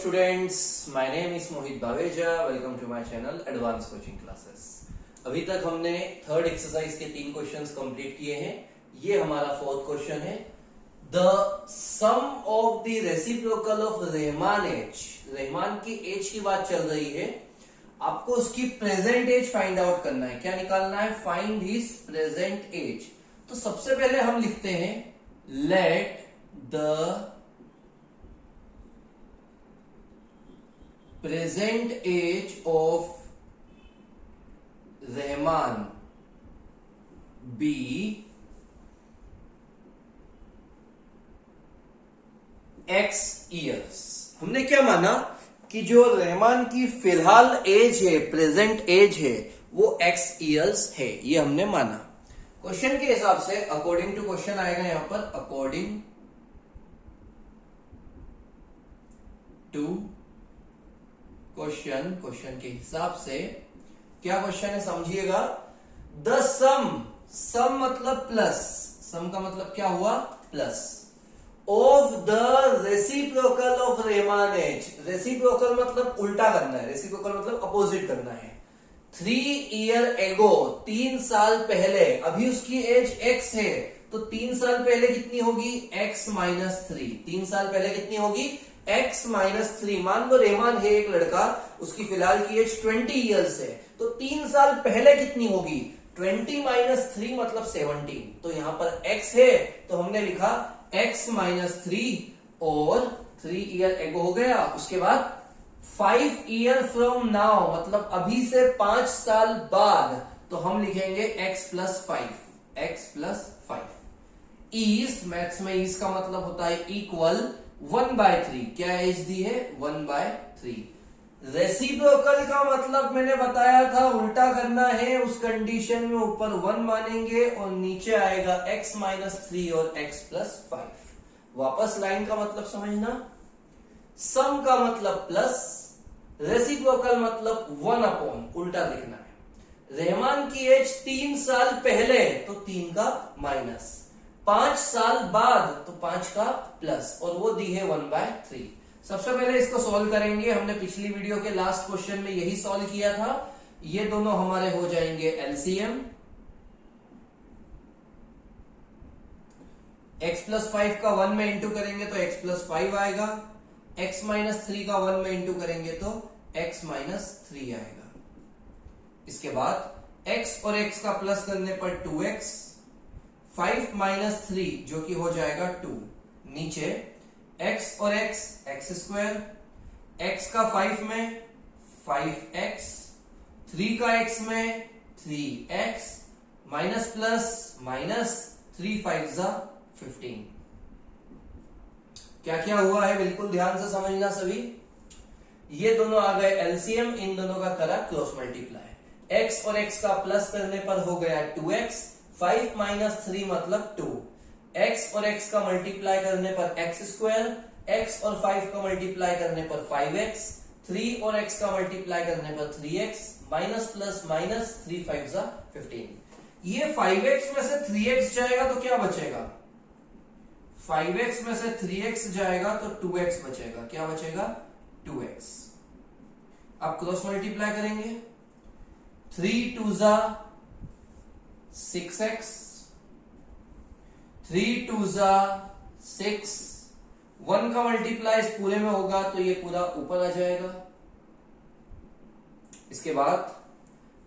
students, my name is Mohit Baveja. Welcome to my channel Advanced Coaching Classes. अभी तक हमने third exercise के 3 questions complete किए हैं. ये हमारा फोर्थ क्वेश्चन है. The sum of the reciprocal of Rahman age. Rahman की एज की बात चल रही है. आपको उसकी प्रेजेंट एज फाइंड आउट करना है. क्या निकालना है? Find his present age. तो सबसे पहले हम लिखते हैं let the present age of Rahman be x years. हमने क्या माना कि जो रहमान की फिलहाल एज है, प्रेजेंट एज है, वो x years है. ये हमने माना. क्वेश्चन के हिसाब से अकॉर्डिंग टू क्वेश्चन आएगा यहां पर अकॉर्डिंग टू क्वेश्चन के हिसाब से क्या क्वेश्चन है समझिएगा. द सम मतलब प्लस. सम का मतलब क्या हुआ? Plus. Of the reciprocal of Rahman age. Reciprocal मतलब उल्टा करना है. रेसिप्रोकल मतलब अपोजिट करना है. 3 ईयर एगो, 3 साल पहले. अभी उसकी एज x है तो 3 साल पहले कितनी होगी? x minus 3. 3 साल पहले कितनी होगी? x minus 3. मान लो रहमान है एक लड़का, उसकी फिलहाल की एज 20 ईयर्स है, तो 3 साल पहले कितनी होगी? 20 माइनस 3 मतलब 17. तो यहां पर x है तो हमने लिखा x माइनस 3 और 3 ईयर एगो हो गया. उसके बाद 5 ईयर फ्रॉम नाउ मतलब अभी से 5 साल बाद, तो हम लिखेंगे x plus 5. x plus 5. Is, maths में इज का मतलब होता है इक्वल 1/3. क्या एज दी है? 1/3. रेसिप्रोकल का मतलब मैंने बताया था उल्टा करना है. उस कंडीशन में ऊपर 1 मानेंगे और नीचे आएगा x माइनस 3 और x प्लस 5. वापस लाइन का मतलब समझना. सम का मतलब प्लस, रेसिप्रोकल मतलब 1/, उल्टा लिखना है. रहमान की एज 3 साल पहले तो 3 का माइनस, 5 साल बाद तो 5 का प्लस, और वो दी है 1/3. सबसे पहले इसको सॉल्व करेंगे. हमने पिछली वीडियो के लास्ट क्वेश्चन में यही सॉल्व किया था. ये दोनों हमारे हो जाएंगे एलसीएम. x प्लस 5 का 1 में इंटू करेंगे तो x प्लस 5 आएगा. x माइनस 3 का 1 में इंटू करेंगे तो x माइनस 3 आएगा. इसके बाद x और x का प्लस करने पर 2x, 5 माइनस 3 जो कि हो जाएगा 2. नीचे x और x स्क्वायर, x का 5 में 5x, 3 का x में 3x, माइनस प्लस माइनस, 3 5 जा 15. क्या क्या हुआ है बिल्कुल ध्यान से समझना सभी. ये दोनों आ गए एलसीएम, इन दोनों का करा क्रॉस मल्टीप्लाई. x और x का प्लस करने पर हो गया 2x, 5 माइनस 3 मतलब 2. x और x का मल्टीप्लाई करने पर x स्क्वायर, x और 5 का मल्टीप्लाई करने पर 5x, 3 और x का मल्टीप्लाई करने पर 3x, माइनस प्लस माइनस, 3 5 जा 15. ये 5x में से 3x जाएगा तो क्या बचेगा? 5x में से 3x जाएगा तो 2x बचेगा. क्या बचेगा? 2x. अब क्रॉस मल्टीप्लाई करेंगे. 3 2 जा 6x, 3 2 जा 6. 1 का मल्टीप्लाई इस पूरे में होगा तो ये पूरा ऊपर आ जाएगा. इसके बाद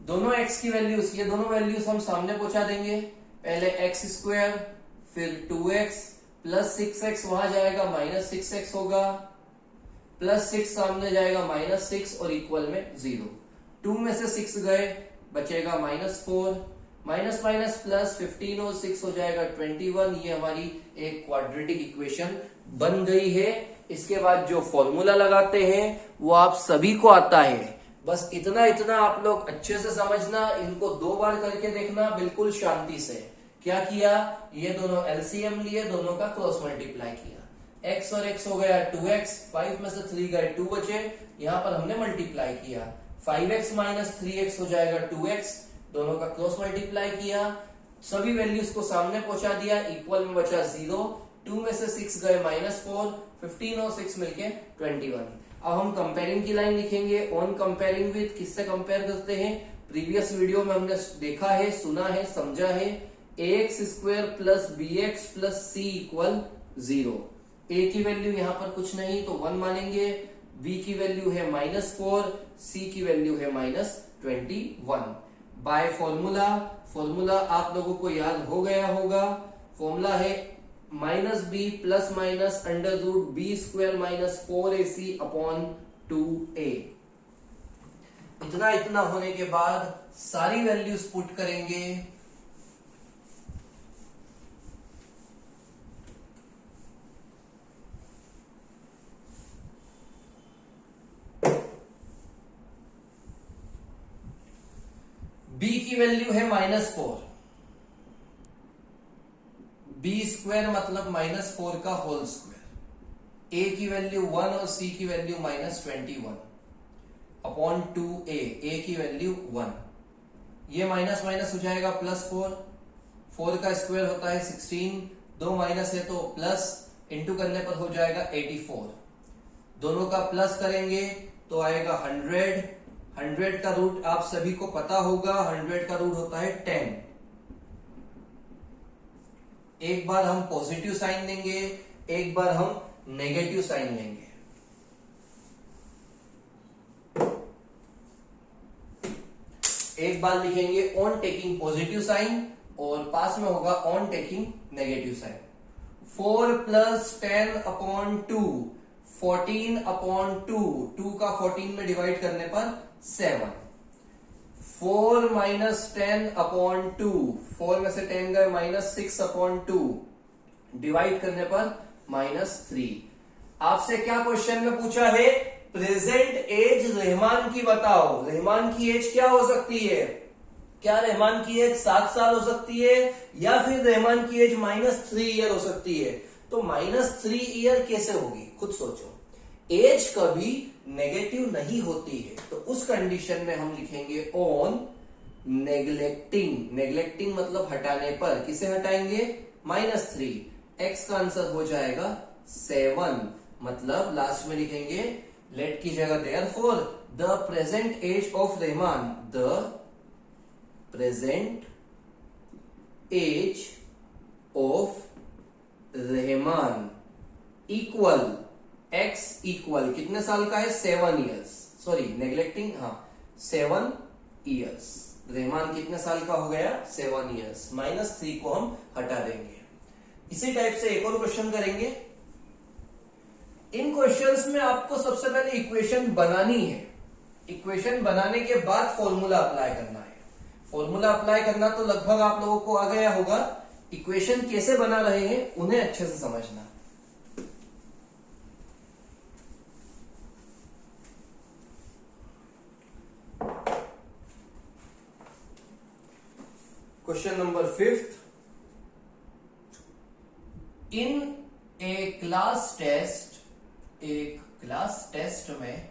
दोनों x की वैल्यूज, ये दोनों वैल्यूज हम सामने पहुंचा देंगे. पहले x स्क्वायर, फिर 2x प्लस 6x, वहां जाएगा माइनस 6x होगा, प्लस 6 सामने जाएगा माइनस 6 और इक्वल में 0. 2 में से 6 गए, बचेगा माइनस 4, माइनस माइनस प्लस 15 और 6 हो जाएगा 21. ये हमारी एक क्वाड्रेटिक इक्वेशन बन गई है. इसके बाद जो फॉर्मूला लगाते हैं वो आप सभी को आता है. बस इतना आप लोग अच्छे से समझना. इनको 2 बार करके देखना बिल्कुल शांति से. क्या किया? ये दोनों एलसीएम लिए, दोनों का क्रॉस मल्टीप्लाई किया. x और x हो गया 2x, 5 में से 3 गए 2 बचे, यहां पर हमने मल्टीप्लाई किया. 5x माइनस 3x हो जाएगा 2x, दोनों का क्रॉस मल्टीप्लाई किया. सभी वैल्यूज को सामने पहुंचा दिया, इक्वल में बचा 0. 2 में से 6 गए -4, 15 और 6 मिलके 21। अब हम कंपेयरिंग की लाइन लिखेंगे। ऑन कंपेयरिंग विथ, किससे कंपेयर करते हैं? प्रीवियस वीडियो में हमने देखा है, सुना है, समझा है। ax square plus bx plus c equal 0। a की वैल्यू यहां पर कुछ नहीं तो 1 मानेंगे, b की वैल्यू है -4, c की वैल्यू है -21। बाय फॉर्मूला, फॉर्मूला आप लोगों को याद हो गया होगा। फॉर्मूला है -b plus minus under root b square minus 4ac upon 2a। इतना होने के बाद सारी वैल्यूज पुट करेंगे। b की वैल्यू है -4, b स्क्वायर मतलब -4 का होल स्क्वायर। a की वैल्यू 1 और c की वैल्यू -21 अपॉन 2a, a की वैल्यू 1। ये माइनस माइनस हो जाएगा +4, 4 का स्क्वायर होता है 16, 2 माइनस है तो प्लस, इंटू करने पर हो जाएगा 84। दोनों का प्लस करेंगे तो आएगा 100। 100 का रूट आप सभी को पता होगा, 100 का रूट होता है 10। एक बार हम पॉजिटिव साइन देंगे, एक बार हम नेगेटिव साइन लेंगे। एक बार लिखेंगे ऑन टेकिंग पॉजिटिव साइन और पास में होगा on taking negative sign. 4 plus 10 upon 2, 14 upon 2, 2 का 14 में डिवाइड करने पर 7। 4 माइनस 10 अपॉन 2, 4 में से 10 गए -6 अपॉन 2, डिवाइड करने पर -3। आपसे क्या क्वेश्चन में पूछा है? प्रेजेंट एज रहमान की बताओ। रहमान की एज क्या हो सकती है? क्या रहमान की एज 7 साल हो सकती है या फिर रहमान की एज -3 ईयर हो सकती है? तो -3 ईयर कैसे होगी, खुद सोचो। एज कभी नेगेटिव नहीं होती है, तो उस कंडीशन में हम लिखेंगे ऑन नेग्लेक्टिंग। नेग्लेक्टिंग मतलब हटाने पर। किसे हटाएंगे? -3। एक्स का आंसर हो जाएगा 7। मतलब लास्ट में लिखेंगे लेट की जगह therefore the present age of Rahman, the present age of Rahman equal X equal कितने साल का है? 7 ईयर्स। सॉरी नेग्लेक्टिंग, हाँ 7 ईयर्स। रहमान कितने साल का हो गया? 7 ईयर्स। -3 को हम हटा देंगे। इसी टाइप से एक और क्वेश्चन करेंगे। इन क्वेश्चंस में आपको सबसे पहले इक्वेशन बनानी है। इक्वेशन बनाने के बाद फॉर्मूला अप्लाई करना है। फॉर्मूला अप्लाई करना तो लगभग आप लोगों को आ गया होगा। इक्वेशन कैसे बना रहे हैं उन्हें अच्छे से समझना। Question number 5। In a class test, एक क्लास टेस्ट में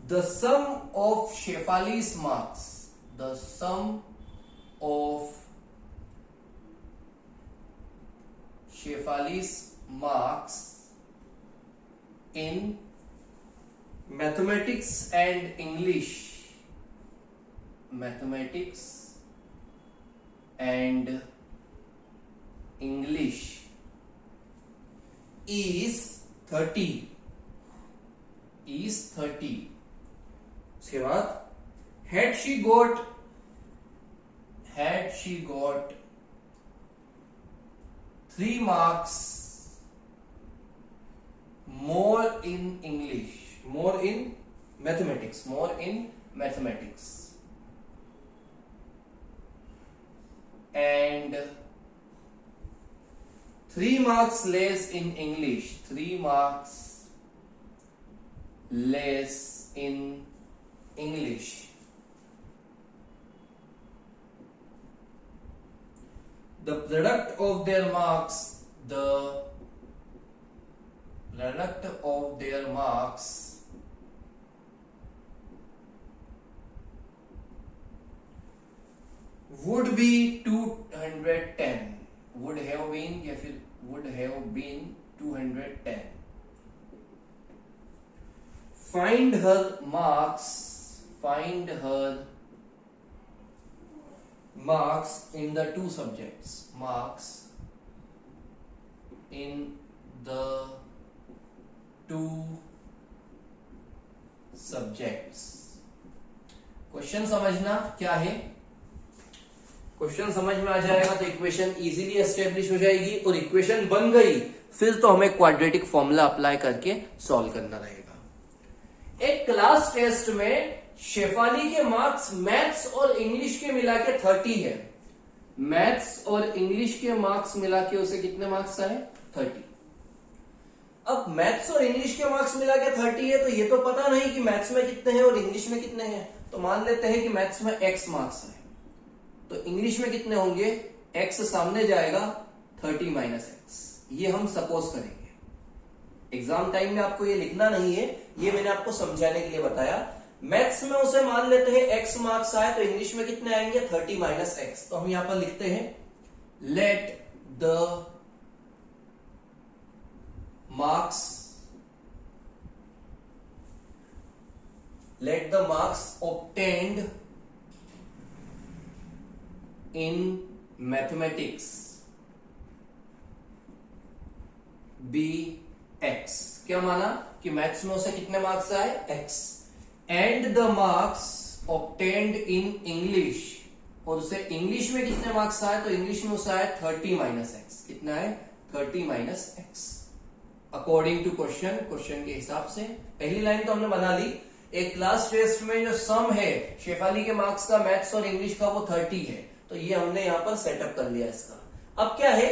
the sum of Shefali's marks, the sum of Shefali's marks in mathematics and English, mathematics and English is 30, is 30। उसके बाद had she got 3 marks more in English, more in mathematics, more in mathematics, and 3 marks less in English, 3 marks less in English, the product of their marks, the product of their marks would be 210, would have been या फिर would have been 210. Find her marks in the two subjects. Marks in the two subjects. Question समझना क्या है, question समझ में आ जाएगा तो equation easily establish हो जाएगी, और इक्वेशन बन गई फिर तो हमें क्वाड्रेटिक फॉर्मूला अप्लाई करके सॉल्व करना रहेगा। एक क्लास टेस्ट में शेफाली के मार्क्स मैथ्स और इंग्लिश के मिला के 30 है। मैथ्स और इंग्लिश के मार्क्स मिला के उसे कितने मार्क्स आए? 30। अब मैथ्स और इंग्लिश के मार्क्स मिला के 30 है, तो ये तो पता नहीं कि मैथ्स में कितने हैं और इंग्लिश में कितने हैं। तो मान लेते हैं कि मैथ्स में x मार्क्स है, तो इंग्लिश में कितने होंगे? x सामने जाएगा 30 माइनस एक्स। ये हम सपोज करेंगे। एग्जाम टाइम में आपको ये लिखना नहीं है, ये मैंने आपको समझाने के लिए बताया। मैथ्स में उसे मान लेते हैं x मार्क्स आए, तो इंग्लिश में कितने आएंगे? 30 माइनस एक्स। तो हम यहां पर लिखते हैं let the marks obtained in mathematics be x। क्या माना कि मैथ्स में उसे कितने मार्क्स आए? x। And the marks obtained in English, और उसे इंग्लिश में कितने मार्क्स आए? तो इंग्लिश में उसे आए 30 माइनस एक्स। कितना है? 30 minus X according to question के हिसाब से। पहली लाइन तो हमने बना ली। एक क्लास टेस्ट में जो सम है शेफाली के मार्क्स का मैथ्स और इंग्लिश का वो 30 है, तो ये हमने यहां पर सेटअप कर लिया इसका। अब क्या है?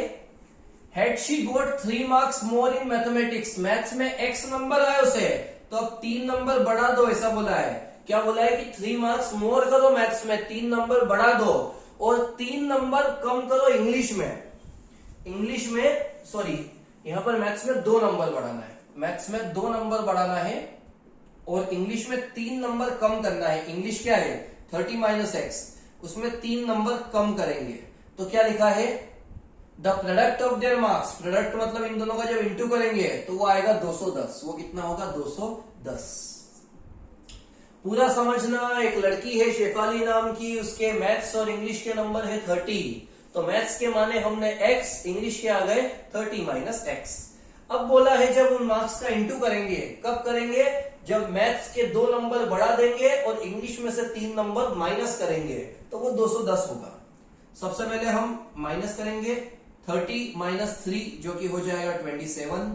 Had she got 3 marks more in mathematics. Maths में x नंबर आया उसे, तो अब 3 नंबर बढ़ा दो, ऐसा बोला है। क्या बोला है कि 3 मार्क्स मोर करो मैथ्स में, 3 नंबर बढ़ा दो, और 3 नंबर कम करो इंग्लिश में सॉरी, यहां पर मैथ्स में 2 नंबर बढ़ाना है। मैथ्स में 2 नंबर बढ़ाना है और इंग्लिश में 3 नंबर कम करना है। इंग्लिश क्या है? 30 माइनस एक्स, उसमें 3 नंबर कम करेंगे। तो क्या लिखा है? The product of their marks. Product मतलब इन दोनों का जब इंटू करेंगे तो वो आएगा 210। वो कितना होगा? 210। पूरा समझना। एक लड़की है शेफाली नाम की, उसके मैथ्स और इंग्लिश के नंबर है 30। तो मैथ्स के माने हमने x, इंग्लिश के आ गए 30 माइनस एक्स। अब बोला है जब उन मार्क्स का इंटू करेंगे, कब करेंगे? जब मैथ्स के 2 नंबर बढ़ा देंगे और इंग्लिश में से 3 नंबर माइनस करेंगे, तो वो 210 होगा। सबसे पहले हम माइनस करेंगे 30 माइनस 3, जो कि हो जाएगा 27।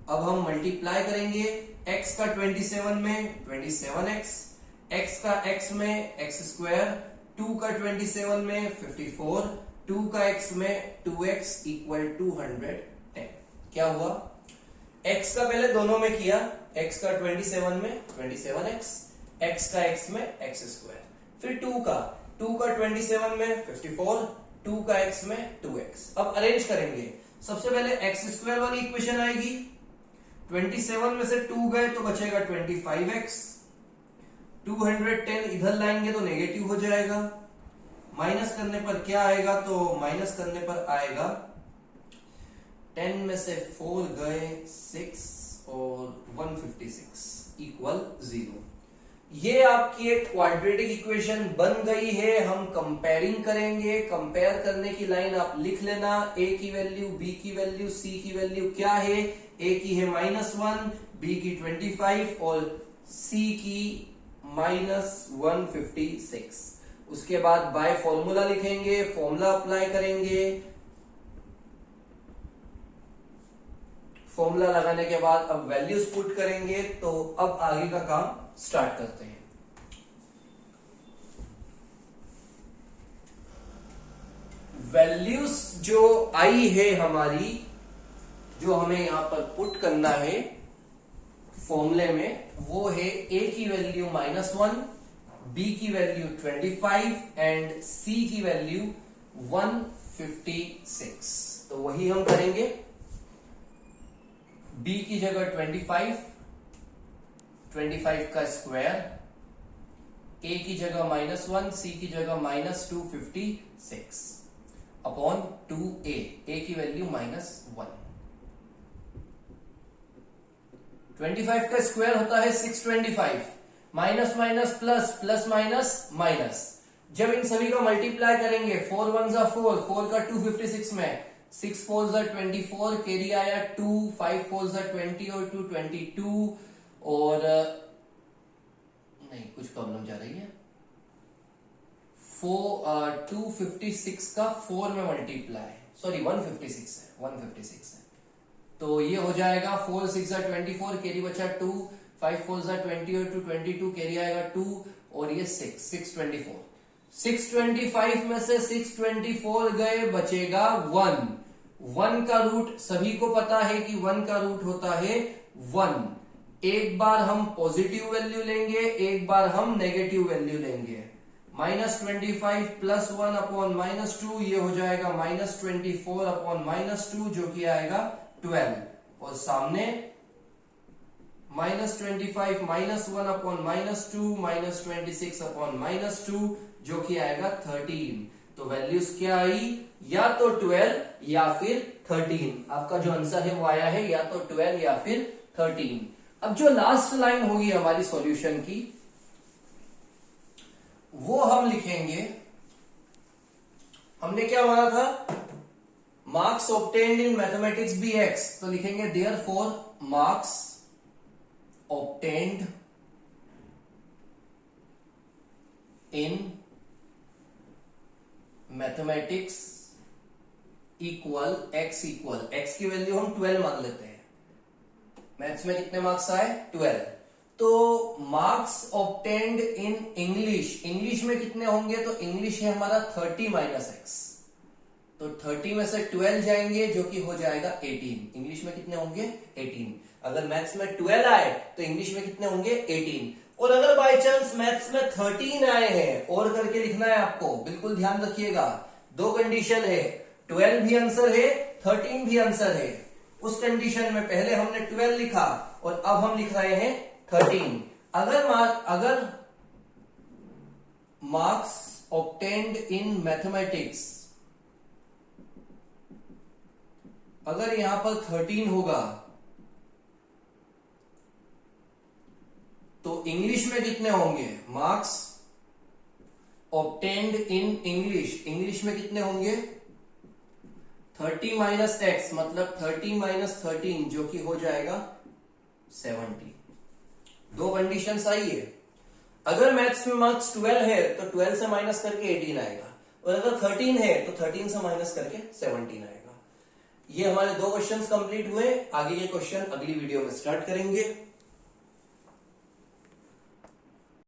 अब हम मल्टीप्लाई करेंगे x का 27 में 27x, x का x में x स्क्वायर, 2 का 27 में 54, 2 का x में 2x इक्वल 210। क्या हुआ? x का पहले दोनों में किया, x का 27 में 27x, x का x में x स्क्वायर, फिर 2 का 27 में 54, 2 का x में 2x। अब अरेंज करेंगे। सबसे पहले x स्क्वायर वाली इक्वेशन आएगी, 27 में से 2 गए तो बचेगा 25x, 210 इधर लाएंगे तो नेगेटिव हो जाएगा। माइनस करने पर क्या आएगा? तो माइनस करने पर आएगा 10 में से 4 गए 6 और 156 इक्वल 0। ये आपकी एक क्वाड्रेटिक इक्वेशन बन गई है। हम कंपेयरिंग करेंगे। कंपेयर करने की लाइन आप लिख लेना। a की वैल्यू, b की वैल्यू, c की वैल्यू क्या है? a की है -1, b की 25 और c की -156। उसके बाद बाय फॉर्मूला लिखेंगे, फॉर्मूला अप्लाई करेंगे। फॉर्मूला लगाने के बाद अब वैल्यूज पुट करेंगे। तो अब आगे का काम स्टार्ट करते हैं। वैल्यूज जो आई है हमारी, जो हमें यहां पर पुट करना है फॉर्मूले में, वो है a की वैल्यू -1, b की वैल्यू 25 एंड c की वैल्यू 156। तो वही हम करेंगे। b की जगह 25 का स्क्वायर, a की जगह -1, c की जगह -256 अपॉन 2a, a की वैल्यू -1। 25 का स्क्वायर होता है 625, minus minus plus, plus minus minus. जब इन सभी का मल्टीप्लाई करेंगे 4 1 जा 4, 4 का 256 में, 6 4 जा 24, कैरी आया 2, 5 4 जा 20 और 2 22, और नहीं कुछ प्रॉब्लम जा रही है, 256 का 4 में मल्टीप्लाई, सॉरी 156 है, 156 है, तो ये हो जाएगा 4 6 जा 24, कैरी बचा 2, 5 4 जा 20 और 2 22, कैरी आएगा 2 और ये 624। 625 में से 624 गए, बचेगा 1। 1 का रूट सभी को पता है कि 1 का रूट होता है 1। एक बार हम पॉजिटिव वैल्यू लेंगे, एक बार हम नेगेटिव वैल्यू लेंगे। -25 प्लस 1 अपॉन -2, ये हो जाएगा -24 अपॉन -2, जो कि आएगा 12, और सामने -25 -1 अपॉन -2, -26 अपॉन -2, जो कि आएगा 13। तो वैल्यूज क्या आई, या तो 12 या फिर 13। आपका जो आंसर है वो आया है या तो 12 या फिर 13। अब जो लास्ट लाइन होगी हमारी सॉल्यूशन की, वो हम लिखेंगे, हमने क्या माना था, marks obtained in mathematics be X, तो लिखेंगे therefore marks obtained in mathematics equal X की वैल्यू हम 12 मान लेते हैं। मैथ्स में कितने मार्क्स आए, 12। तो मार्क्स ऑब्टेन्ड इन इंग्लिश में कितने होंगे, तो इंग्लिश है हमारा 30 माइनस एक्स, तो 30 में से 12 जाएंगे, जो कि हो जाएगा 18। इंग्लिश में कितने होंगे, 18। अगर मैथ्स में 12 आए तो इंग्लिश में कितने होंगे, 18। और अगर बाय चांस मैथ्स में 13 आए हैं, और करके लिखना है आपको, बिल्कुल ध्यान रखिएगा, दो कंडीशन है, 12 भी आंसर है, 13 भी आंसर है। उस कंडीशन में पहले हमने 12 लिखा और अब हम लिख रहे हैं 13। अगर मार्क्स ऑब्टेन्ड इन मैथमेटिक्स, अगर यहां पर 13 होगा, तो इंग्लिश में कितने होंगे, मार्क्स ऑब्टेन्ड इन इंग्लिश में कितने होंगे, 30 माइनस एक्स, मतलब 30 माइनस 13, जो कि हो जाएगा 70। दो कंडीशंस आई है। अगर मैथ्स में मार्क्स 12 है तो 12 से माइनस करके 18 आएगा, और अगर 13 है तो 13 से माइनस करके 17 आएगा। ये हमारे दो क्वेश्चंस कंप्लीट हुए। आगे के क्वेश्चन अगली वीडियो में स्टार्ट करेंगे।